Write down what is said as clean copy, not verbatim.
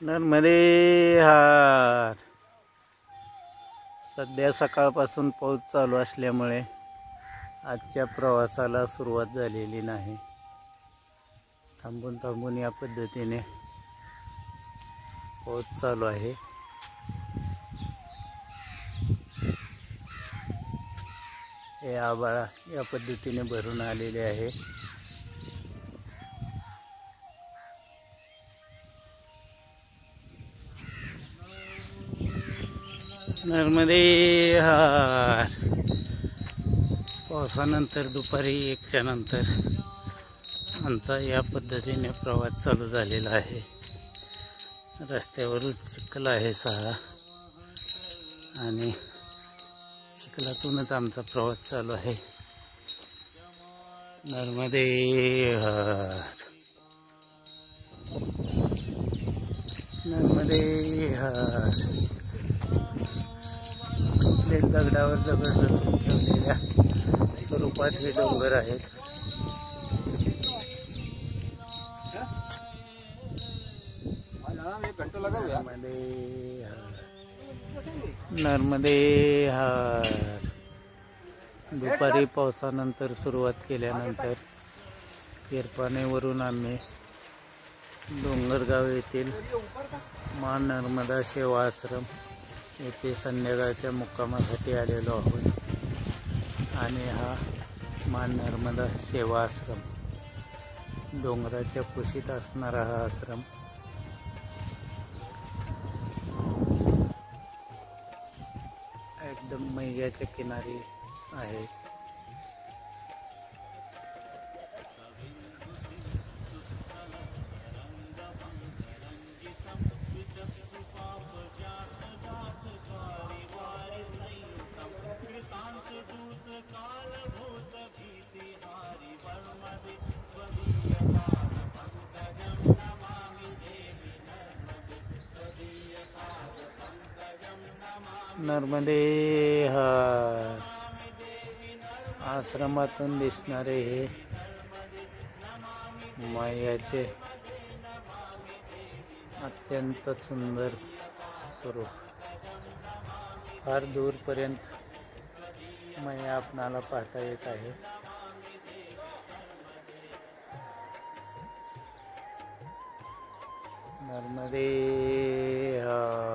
नर्मदे हार. सध्या सकाळपासून पाऊस चालू असल्यामुळे आजच्या प्रवासाला सुरुवात झालेली नाही. थांबून थांबून या पद्धतीने पाऊस चालू आहे. हे आभाळ या पद्धतीने भरून आलेले आहे. नर्मदे हार. पावसानंतर दुपारी 1च्या नंतर आमचा या पद्धतीने प्रवास चालू झालेला आहे. रस्त्यावरून चिखल आहे सहा आणि चिखलातूनच आमचा प्रवास चालू आहे. नर्मदे हार. नर्मदे हार. दगडावर दगड रचून ठेवलेल्या स्वरूपात हे डोंगर आहेत. नर्मदे हार. दुपारी पावसानंतर सुरुवात केल्यानंतर येरपाणेवरून आम्ही डोंगरगाव येथील माँ नर्मदा सेवा आश्रम येथे संध्याकाळच्या मुक्कामासाठी आलेलो आहोत. आणि हा माँ नर्मदा सेवा आश्रम डोंगराच्या कुशीत असणारा हा आश्रम एकदम मैयाच्या किनारी आहे. नर्मदे हार. आश्रमातून दिसणारे हे मैयाचे अत्यंत सुंदर स्वरूप. फार दूरपर्यंत मैया आपणाला पाहता येत आहे. नर्मदे हार.